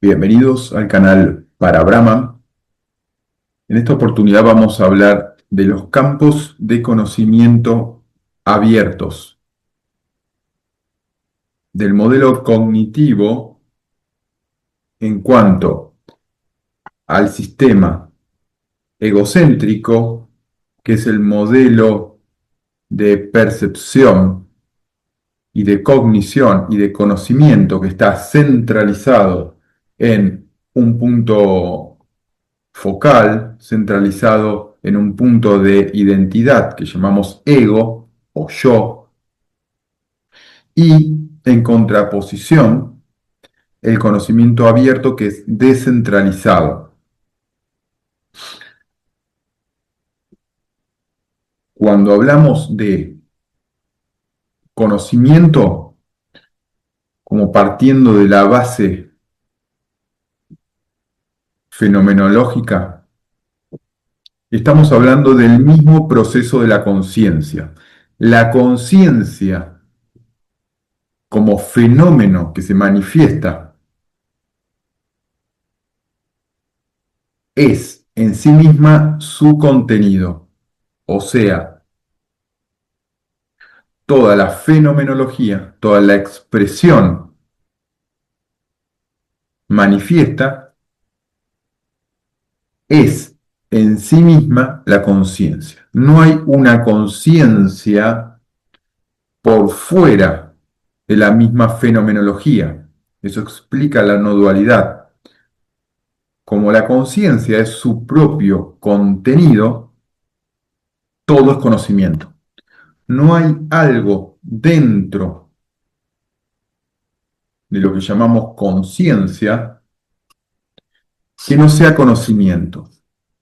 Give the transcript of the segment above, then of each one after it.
Bienvenidos al canal para Brahma. En esta oportunidad vamos a hablar de los campos de conocimiento abiertos, del modelo cognitivo en cuanto al sistema egocéntrico, que es el modelo de percepción y de cognición y de conocimiento que está centralizado en un punto focal, centralizado en un punto de identidad que llamamos ego o yo, y en contraposición el conocimiento abierto que es descentralizado. Cuando hablamos de conocimiento como partiendo de la base fenomenológica, estamos hablando del mismo proceso de la conciencia. La conciencia como fenómeno que se manifiesta es en sí misma su contenido, o sea, toda la fenomenología, toda la expresión manifiesta es en sí misma la conciencia. No hay una conciencia por fuera de la misma fenomenología. Eso explica la no dualidad. Como la conciencia es su propio contenido, todo es conocimiento. No hay algo dentro de lo que llamamos conciencia que no sea conocimiento.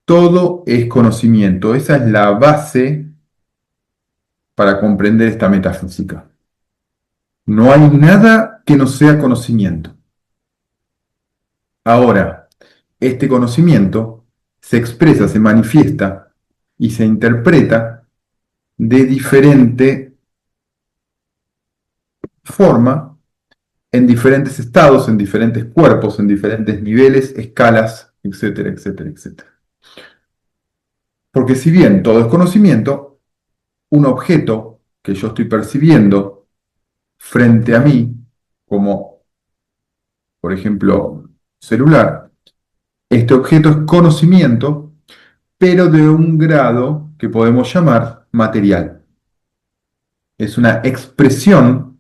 Todo es conocimiento. Esa es la base para comprender esta metafísica. No hay nada que no sea conocimiento. Ahora, este conocimiento se expresa, se manifiesta y se interpreta de diferente forma, en diferentes estados, en diferentes cuerpos, en diferentes niveles, escalas, etcétera, etcétera, etcétera. Porque si bien todo es conocimiento, un objeto que yo estoy percibiendo frente a mí, como por ejemplo celular, este objeto es conocimiento, pero de un grado que podemos llamar material. Es una expresión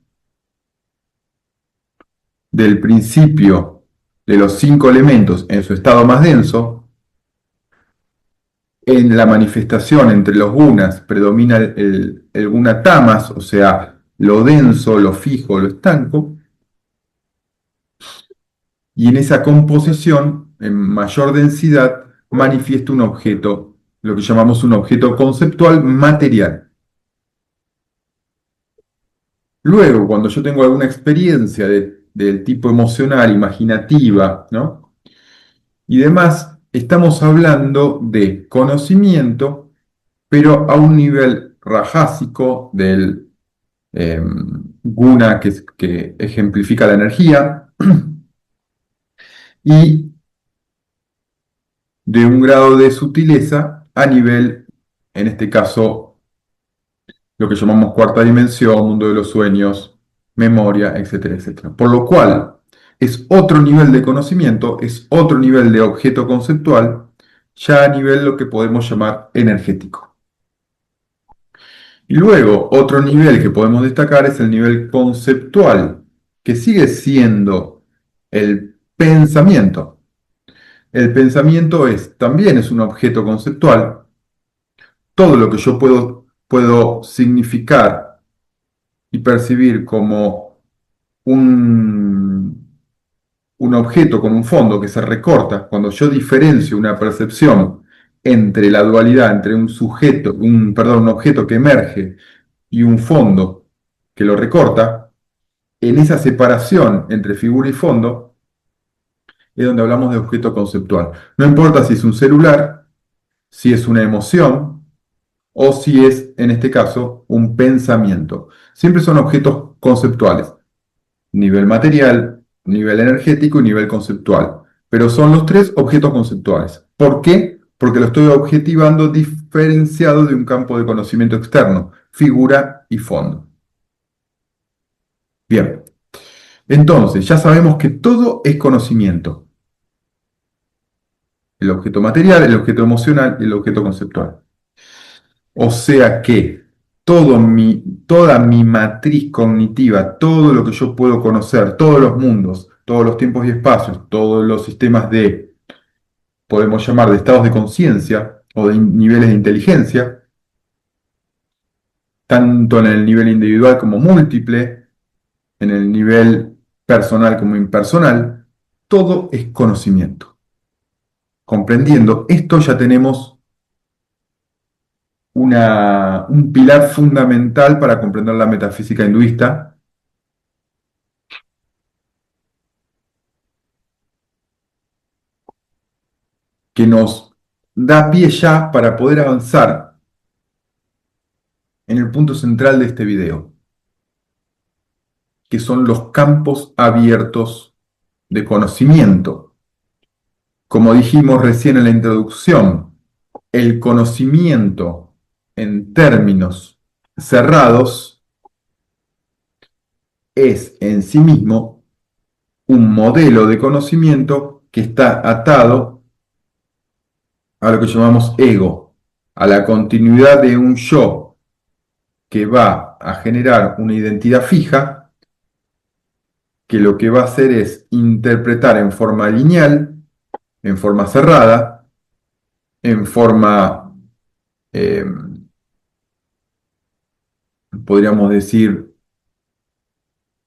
del principio de los 5 elementos en su estado más denso. En la manifestación entre los gunas predomina el guna tamas, o sea, lo denso, lo fijo, lo estanco. Y en esa composición, en mayor densidad, manifiesta un objeto, lo que llamamos un objeto conceptual material. Luego, cuando yo tengo alguna experiencia del tipo emocional, imaginativa, ¿no? Y demás, estamos hablando de conocimiento, pero a un nivel rajásico del guna que ejemplifica la energía, y de un grado de sutileza a nivel, en este caso, lo que llamamos cuarta dimensión, mundo de los sueños, memoria, etcétera, etcétera. Por lo cual, es otro nivel de conocimiento, es otro nivel de objeto conceptual, ya a nivel lo que podemos llamar energético. Y luego, otro nivel que podemos destacar es el nivel conceptual, que sigue siendo el pensamiento. El pensamiento también es un objeto conceptual. Todo lo que yo puedo significar y percibir como un objeto con un fondo que se recorta, cuando yo diferencio una percepción entre la dualidad, entre un sujeto, un objeto que emerge y un fondo que lo recorta, en esa separación entre figura y fondo es donde hablamos de objeto conceptual. No importa si es un celular, si es una emoción, o si es, en este caso, un pensamiento. Siempre son objetos conceptuales. Nivel material, nivel energético y nivel conceptual. Pero son los tres objetos conceptuales. ¿Por qué? Porque lo estoy objetivando diferenciado de un campo de conocimiento externo, figura y fondo. Bien, entonces ya sabemos que todo es conocimiento. El objeto material, el objeto emocional y el objeto conceptual. O sea que toda mi matriz cognitiva, todo lo que yo puedo conocer, todos los mundos, todos los tiempos y espacios, todos los sistemas de, podemos llamar de estados de conciencia o de niveles de inteligencia, tanto en el nivel individual como múltiple, en el nivel personal como impersonal, todo es conocimiento. Comprendiendo esto ya tenemos un pilar fundamental para comprender la metafísica hinduista, que nos da pie ya para poder avanzar en el punto central de este video, que son los campos abiertos de conocimiento. Como dijimos recién en la introducción, el conocimiento en términos cerrados es en sí mismo un modelo de conocimiento que está atado a lo que llamamos ego, a la continuidad de un yo que va a generar una identidad fija, que lo que va a hacer es interpretar en forma lineal, en forma cerrada, en forma, eh, podríamos decir,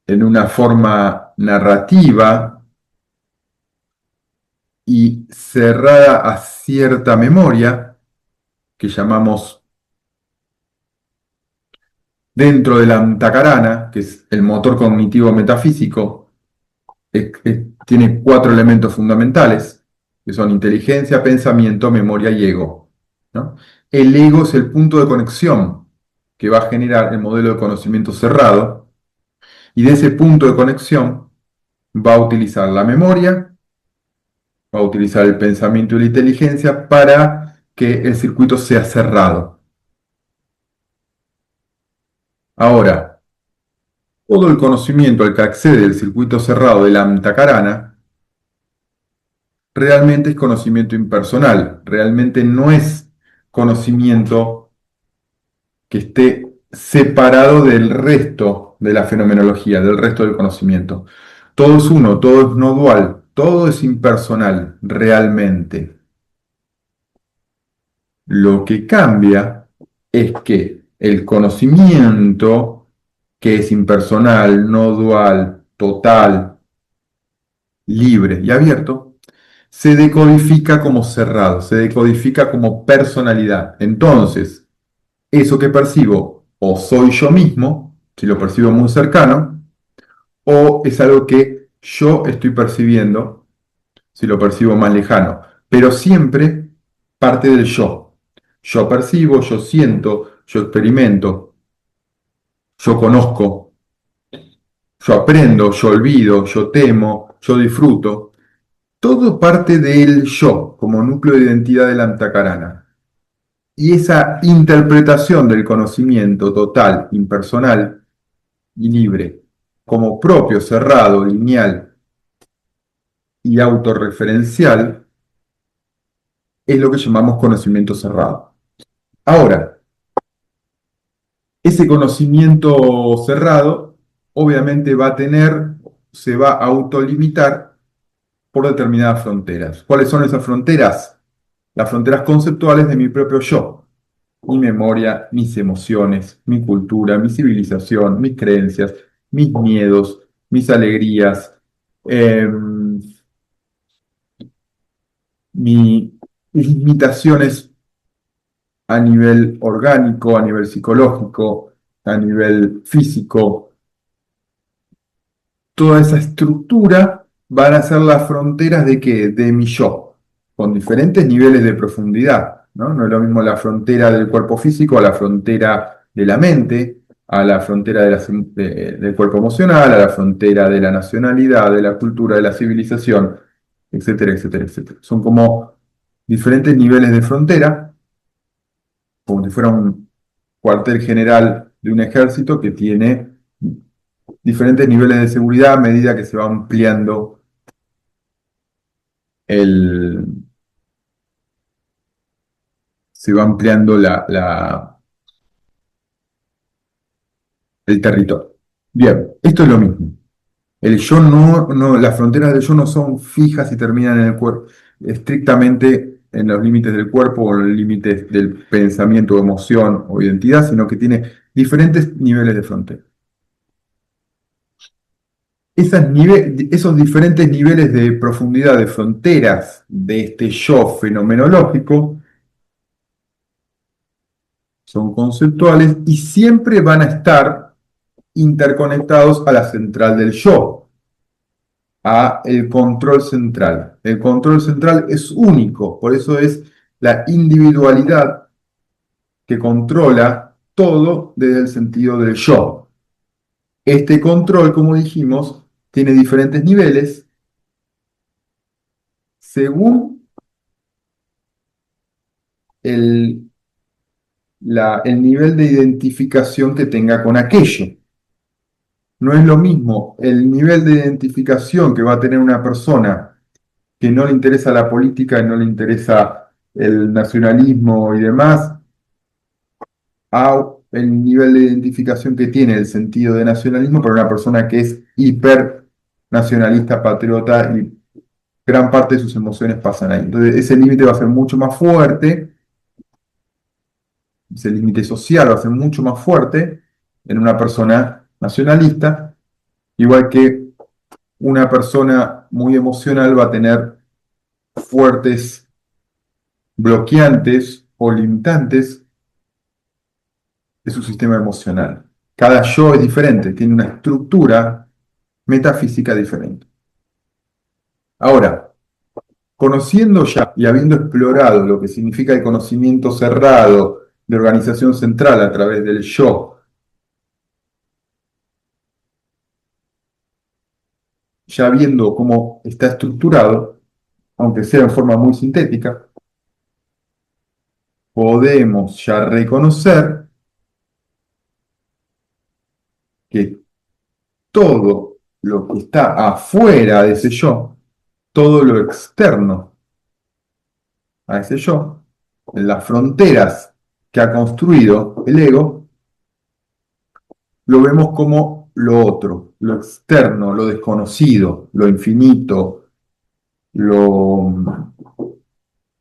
en una forma narrativa y cerrada a cierta memoria que llamamos dentro de la antacarana, que es el motor cognitivo metafísico. Tiene cuatro elementos fundamentales, que son inteligencia, pensamiento, memoria y ego, ¿no? El ego es el punto de conexión que va a generar el modelo de conocimiento cerrado, y de ese punto de conexión va a utilizar la memoria, va a utilizar el pensamiento y la inteligencia para que el circuito sea cerrado. Ahora, todo el conocimiento al que accede el circuito cerrado de la antacarana realmente es conocimiento impersonal, realmente no es conocimiento que esté separado del resto de la fenomenología, del resto del conocimiento. Todo es uno, todo es no dual, todo es impersonal, realmente. Lo que cambia es que el conocimiento, que es impersonal, no dual, total, libre y abierto, se decodifica como cerrado, se decodifica como personalidad. Entonces, eso que percibo o soy yo mismo, si lo percibo muy cercano, o es algo que yo estoy percibiendo, si lo percibo más lejano, pero siempre parte del yo. Yo percibo, yo siento, yo experimento, yo conozco, yo aprendo, yo olvido, yo temo, yo disfruto. Todo parte del yo como núcleo de identidad de la antacarana. Y esa interpretación del conocimiento total, impersonal y libre, como propio, cerrado, lineal y autorreferencial, es lo que llamamos conocimiento cerrado. Ahora, ese conocimiento cerrado obviamente va a tener, se va a autolimitar por determinadas fronteras. ¿Cuáles son esas fronteras? Las fronteras conceptuales de mi propio yo. Mi memoria, mis emociones, mi cultura, mi civilización, mis creencias, mis miedos, mis alegrías, eh, mis limitaciones a nivel orgánico, a nivel psicológico, a nivel físico. Toda esa estructura van a ser las fronteras de qué? De mi yo, con diferentes niveles de profundidad, ¿no? No es lo mismo la frontera del cuerpo físico a la frontera de la mente, a la frontera del cuerpo emocional, a la frontera de la nacionalidad, de la cultura, de la civilización, etcétera, etcétera, etcétera. Son como diferentes niveles de frontera, como si fuera un cuartel general de un ejército que tiene diferentes niveles de seguridad a medida que el, se va ampliando el territorio. Bien, esto es lo mismo. El yo las fronteras del yo no son fijas y terminan en el cuerpo, estrictamente en los límites del cuerpo o en los límites del pensamiento, emoción o identidad, sino que tiene diferentes niveles de frontera. Esos diferentes niveles de profundidad de fronteras de este yo fenomenológico son conceptuales y siempre van a estar interconectados a la central del yo, a el control central. El control central es único, por eso es la individualidad que controla todo desde el sentido del yo. Este control, como dijimos, tiene diferentes niveles según el, el nivel de identificación que tenga con aquello. No es lo mismo el nivel de identificación que va a tener una persona que no le interesa la política y no le interesa el nacionalismo y demás, a el nivel de identificación que tiene el sentido de nacionalismo para una persona que es hiper nacionalista, patriota y gran parte de sus emociones pasan ahí. Entonces ese límite va a ser mucho más fuerte, ese límite social va a ser mucho más fuerte en una persona nacionalista, igual que una persona muy emocional va a tener fuertes bloqueantes o limitantes de su sistema emocional. Cada yo es diferente, tiene una estructura metafísica diferente. Ahora, conociendo ya y habiendo explorado lo que significa el conocimiento cerrado de organización central a través del yo, ya viendo cómo está estructurado, aunque sea en forma muy sintética, podemos ya reconocer que todo lo que está afuera de ese yo, todo lo externo a ese yo, en las fronteras que ha construido el ego, lo vemos como lo otro, lo externo, lo desconocido, lo infinito, lo,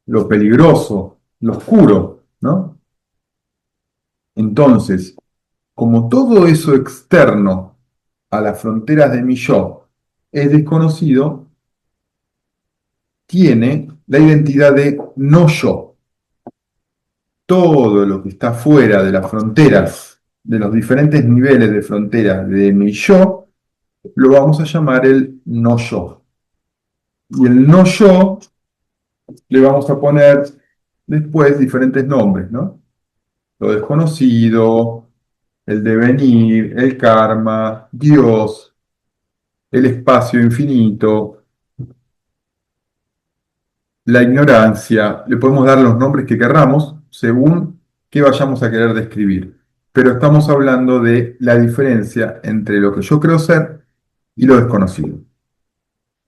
lo peligroso, lo oscuro, ¿no? Entonces, como todo eso externo a las fronteras de mi yo es desconocido, tiene la identidad de no yo. Todo lo que está fuera de las fronteras, de los diferentes niveles de fronteras de mi yo, lo vamos a llamar el no yo. Y el no yo le vamos a poner después diferentes nombres, ¿no? Lo desconocido, el devenir, el karma, Dios, el espacio infinito, la ignorancia. Le podemos dar los nombres que querramos según qué vayamos a querer describir. Pero estamos hablando de la diferencia entre lo que yo creo ser y lo desconocido.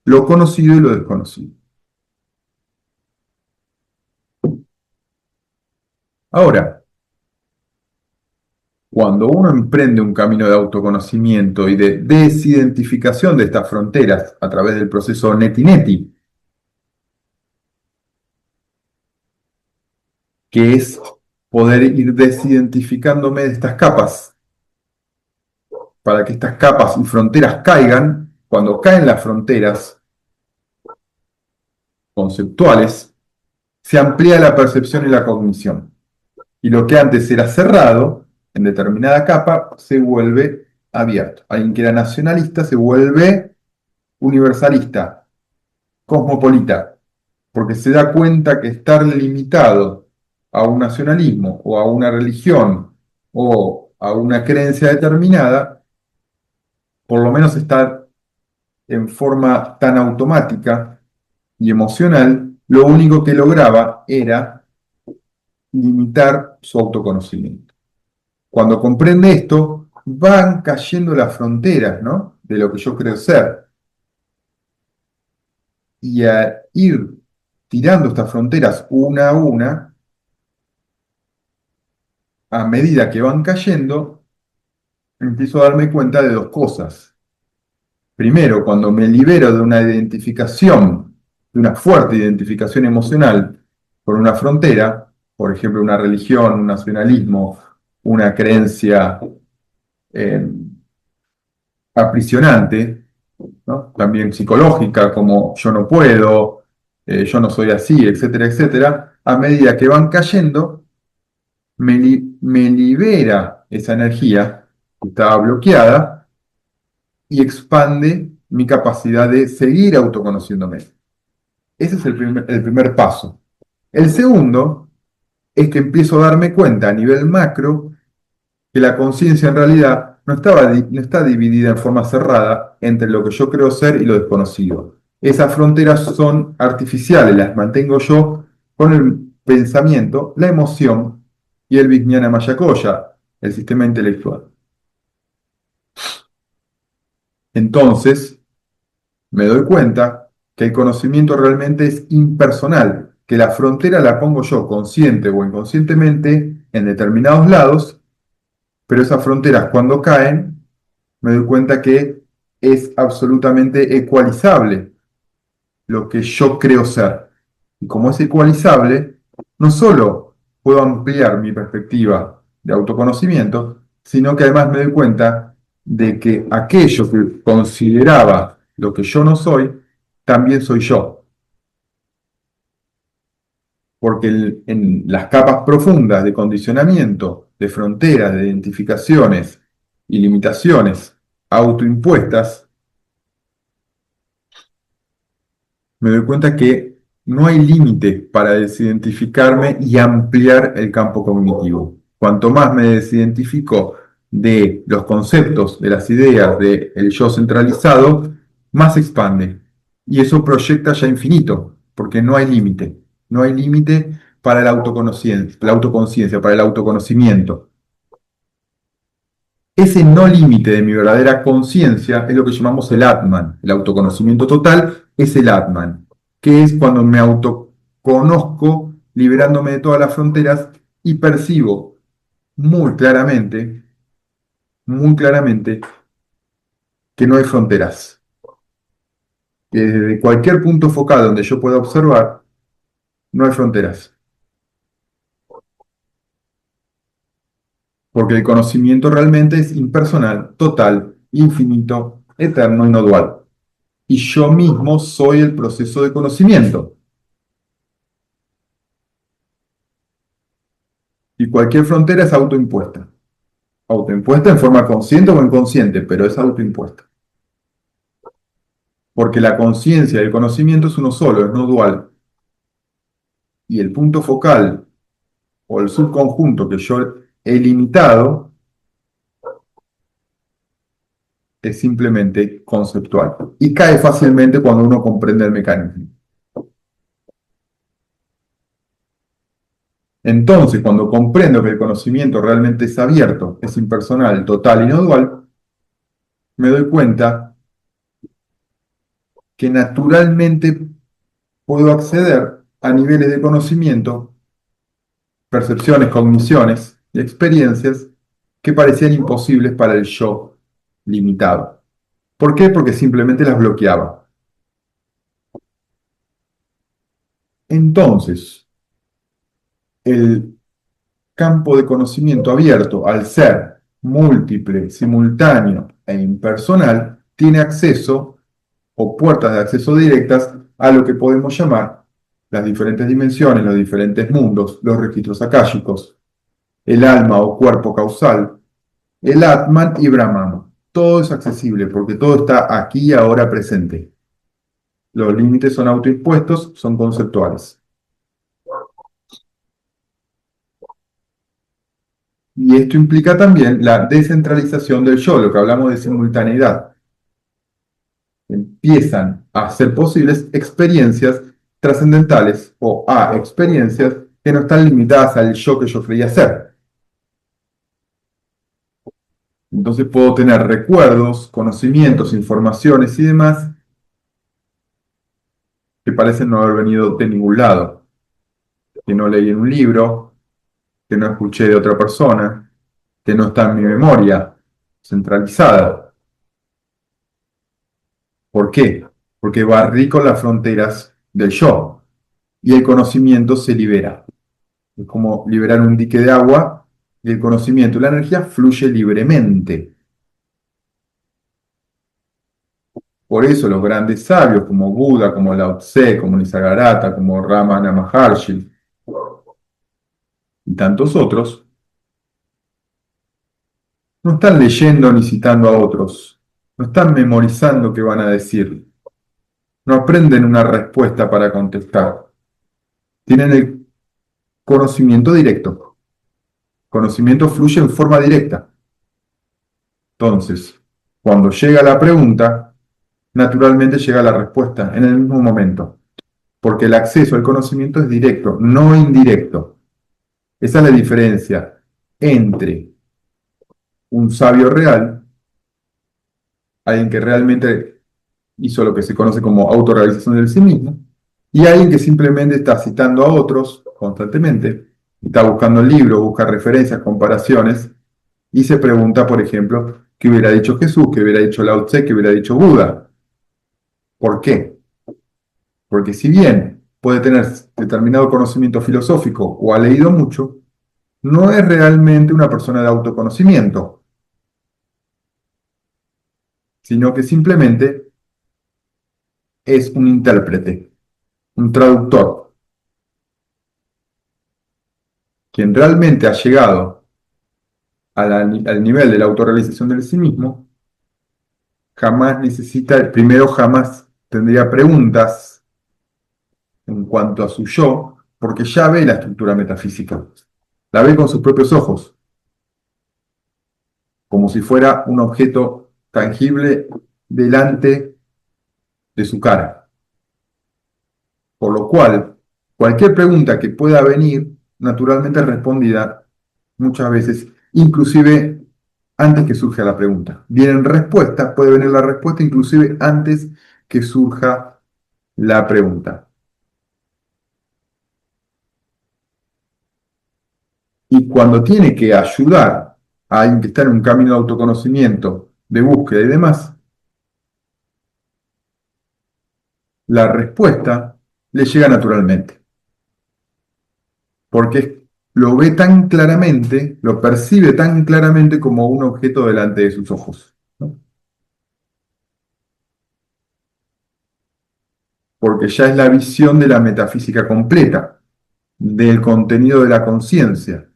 Lo conocido y lo desconocido. Ahora, cuando uno emprende un camino de autoconocimiento y de desidentificación de estas fronteras a través del proceso neti-neti, que es poder ir desidentificándome de estas capas, para que estas capas y fronteras caigan, cuando caen las fronteras conceptuales, se amplía la percepción y la cognición. Y lo que antes era cerrado, en determinada capa, se vuelve abierto. Alguien que era nacionalista se vuelve universalista, cosmopolita, porque se da cuenta que estar limitado a un nacionalismo o a una religión o a una creencia determinada, por lo menos está en forma tan automática y emocional, lo único que lograba era limitar su autoconocimiento. Cuando comprende esto, van cayendo las fronteras, ¿no? De lo que yo creo ser. Y a ir tirando estas fronteras una a una, a medida que van cayendo, empiezo a darme cuenta de dos cosas. Primero, cuando me libero de una identificación, de una fuerte identificación emocional con una frontera, por ejemplo, una religión, un nacionalismo, una creencia eh, aprisionante, ¿no? También psicológica, como yo no puedo, yo no soy así, etcétera, etcétera, a medida que van cayendo, me libera esa energía que estaba bloqueada y expande mi capacidad de seguir autoconociéndome. Ese es el primer paso. El segundo es que empiezo a darme cuenta a nivel macro que la conciencia en realidad no está dividida en forma cerrada entre lo que yo creo ser y lo desconocido. Esas fronteras son artificiales, las mantengo yo con el pensamiento, la emoción y el Vijnana Maya, el sistema intelectual. Entonces, me doy cuenta que el conocimiento realmente es impersonal, que la frontera la pongo yo consciente o inconscientemente en determinados lados, pero esas fronteras cuando caen, me doy cuenta que es absolutamente ecualizable lo que yo creo ser. Y como es ecualizable, no solo puedo ampliar mi perspectiva de autoconocimiento, sino que además me doy cuenta de que aquello que consideraba lo que yo no soy, también soy yo. Porque en las capas profundas de condicionamiento, de fronteras, de identificaciones y limitaciones autoimpuestas, me doy cuenta que no hay límite para desidentificarme y ampliar el campo cognitivo. Cuanto más me desidentifico de los conceptos, de las ideas, del yo centralizado, más se expande. Y eso proyecta ya infinito, porque no hay límite. No hay límite para la autoconciencia, para el autoconocimiento. Ese no límite de mi verdadera conciencia es lo que llamamos el Atman. El autoconocimiento total es el Atman, que es cuando me autoconozco liberándome de todas las fronteras y percibo muy claramente, muy claramente, que no hay fronteras. Que desde cualquier punto focal donde yo pueda observar, no hay fronteras. Porque el conocimiento realmente es impersonal, total, infinito, eterno y no dual. Y yo mismo soy el proceso de conocimiento. Y cualquier frontera es autoimpuesta. Autoimpuesta en forma consciente o inconsciente, pero es autoimpuesta. Porque la conciencia y el conocimiento es uno solo, es no dual. Y el punto focal o el subconjunto que yo he limitado es simplemente conceptual. Y cae fácilmente cuando uno comprende el mecanismo. Entonces, cuando comprendo que el conocimiento realmente es abierto, es impersonal, total y no dual, me doy cuenta que naturalmente puedo acceder a niveles de conocimiento, percepciones, cogniciones y experiencias que parecían imposibles para el yo limitado. ¿Por qué? Porque simplemente las bloqueaba. Entonces, el campo de conocimiento abierto, al ser múltiple, simultáneo e impersonal, tiene acceso o puertas de acceso directas a lo que podemos llamar las diferentes dimensiones, los diferentes mundos, los registros akáshicos, el alma o cuerpo causal, el Atman y Brahman. Todo es accesible porque todo está aquí y ahora presente. Los límites son autoimpuestos, son conceptuales. Y esto implica también la descentralización del yo, lo que hablamos de simultaneidad. Empiezan a ser posibles experiencias trascendentales o a experiencias que no están limitadas al yo que yo creía ser. Entonces puedo tener recuerdos, conocimientos, informaciones y demás que parecen no haber venido de ningún lado, que no leí en un libro, que no escuché de otra persona, que no está en mi memoria centralizada. ¿Por qué? Porque barrí con las fronteras del yo y el conocimiento se libera. Es como liberar un dique de agua y el conocimiento y la energía fluye libremente. Por eso los grandes sabios como Buda, como Lao Tse, como Nisargadatta, como Ramana Maharshi y tantos otros, no están leyendo ni citando a otros, no están memorizando qué van a decir, no aprenden una respuesta para contestar, tienen el conocimiento directo. Conocimiento fluye en forma directa. Entonces, cuando llega la pregunta, naturalmente llega la respuesta en el mismo momento, porque el acceso al conocimiento es directo, no indirecto. Esa es la diferencia entre un sabio real, alguien que realmente hizo lo que se conoce como autorrealización de sí mismo, y alguien que simplemente está citando a otros constantemente, está buscando libros, busca referencias, comparaciones, y se pregunta, por ejemplo, ¿qué hubiera dicho Jesús? ¿Qué hubiera dicho Lao Tse? ¿Qué hubiera dicho Buda? ¿Por qué? Porque si bien puede tener determinado conocimiento filosófico o ha leído mucho, no es realmente una persona de autoconocimiento, sino que simplemente es un intérprete, un traductor, quien realmente ha llegado al nivel de la autorrealización de sí mismo, jamás necesita, primero jamás tendría preguntas en cuanto a su yo, porque ya ve la estructura metafísica, la ve con sus propios ojos, como si fuera un objeto tangible delante de su cara. Por lo cual, cualquier pregunta que pueda venir, naturalmente respondida muchas veces, inclusive antes que surja la pregunta. Vienen respuestas, puede venir la respuesta inclusive antes que surja la pregunta. Y cuando tiene que ayudar a alguien que está en un camino de autoconocimiento, de búsqueda y demás, la respuesta le llega naturalmente, porque lo ve tan claramente, lo percibe tan claramente como un objeto delante de sus ojos, ¿no? Porque ya es la visión de la metafísica completa, del contenido de la conciencia,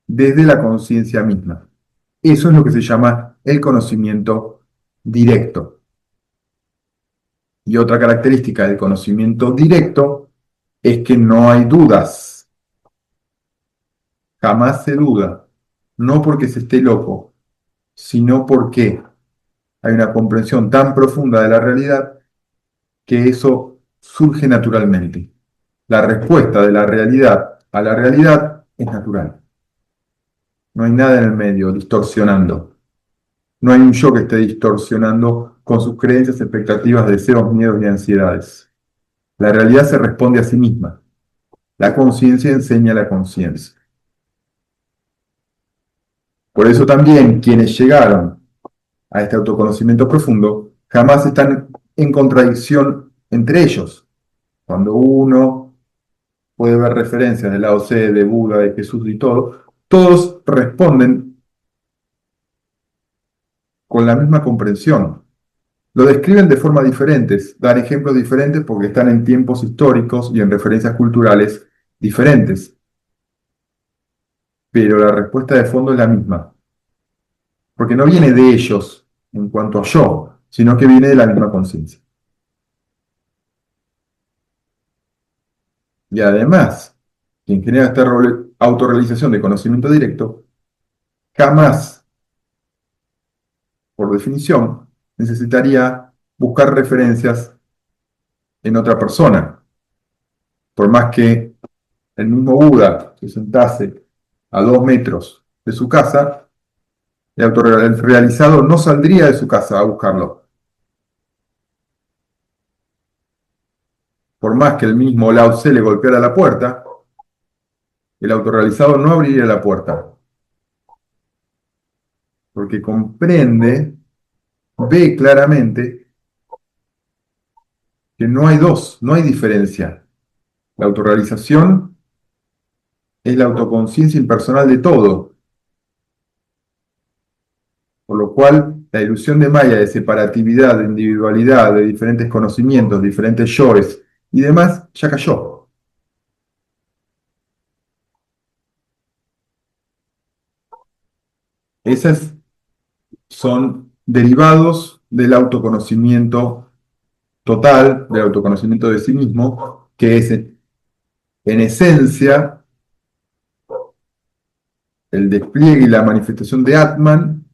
desde la conciencia misma. Eso es lo que se llama el conocimiento directo. Y otra característica del conocimiento directo es que no hay dudas, jamás se duda, no porque se esté loco, sino porque hay una comprensión tan profunda de la realidad que eso surge naturalmente. La respuesta de la realidad a la realidad es natural. No hay nada en el medio distorsionando. No hay un yo que esté distorsionando con sus creencias, expectativas, deseos, miedos y ansiedades. La realidad se responde a sí misma. La conciencia enseña a la conciencia. Por eso también quienes llegaron a este autoconocimiento profundo jamás están en contradicción entre ellos. Cuando uno puede ver referencias de Lao Tse, de Buda, de Jesús y todo, todos responden con la misma comprensión. Lo describen de formas diferentes, dan ejemplos diferentes porque están en tiempos históricos y en referencias culturales diferentes, pero la respuesta de fondo es la misma, porque no viene de ellos en cuanto a yo, sino que viene de la misma conciencia. Y además, quien genera esta autorrealización de conocimiento directo jamás, por definición, necesitaría buscar referencias en otra persona. Por más que el mismo Buda se sentase a 2 metros de su casa, el autorrealizado no saldría de su casa a buscarlo. Por más que el mismo Lao Tse le golpeara la puerta, el autorrealizado no abriría la puerta, porque comprende, ve claramente que no hay dos, no hay diferencia. La autorrealización es la autoconciencia impersonal de todo, por lo cual la ilusión de Maya de separatividad, de individualidad, de diferentes conocimientos, diferentes yoes y demás, ya cayó. Esos son derivados del autoconocimiento total, del autoconocimiento de sí mismo, que es en esencia el despliegue y la manifestación de Atman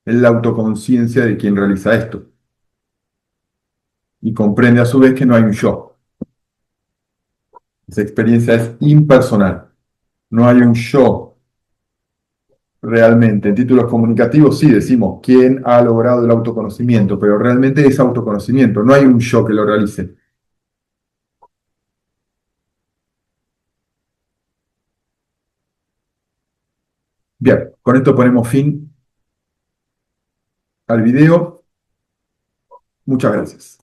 en la autoconciencia de quien realiza esto. Y comprende a su vez que no hay un yo. Esa experiencia es impersonal. No hay un yo realmente. En títulos comunicativos sí decimos quién ha logrado el autoconocimiento, pero realmente es autoconocimiento. No hay un yo que lo realice. Bien, con esto ponemos fin al video. Muchas gracias.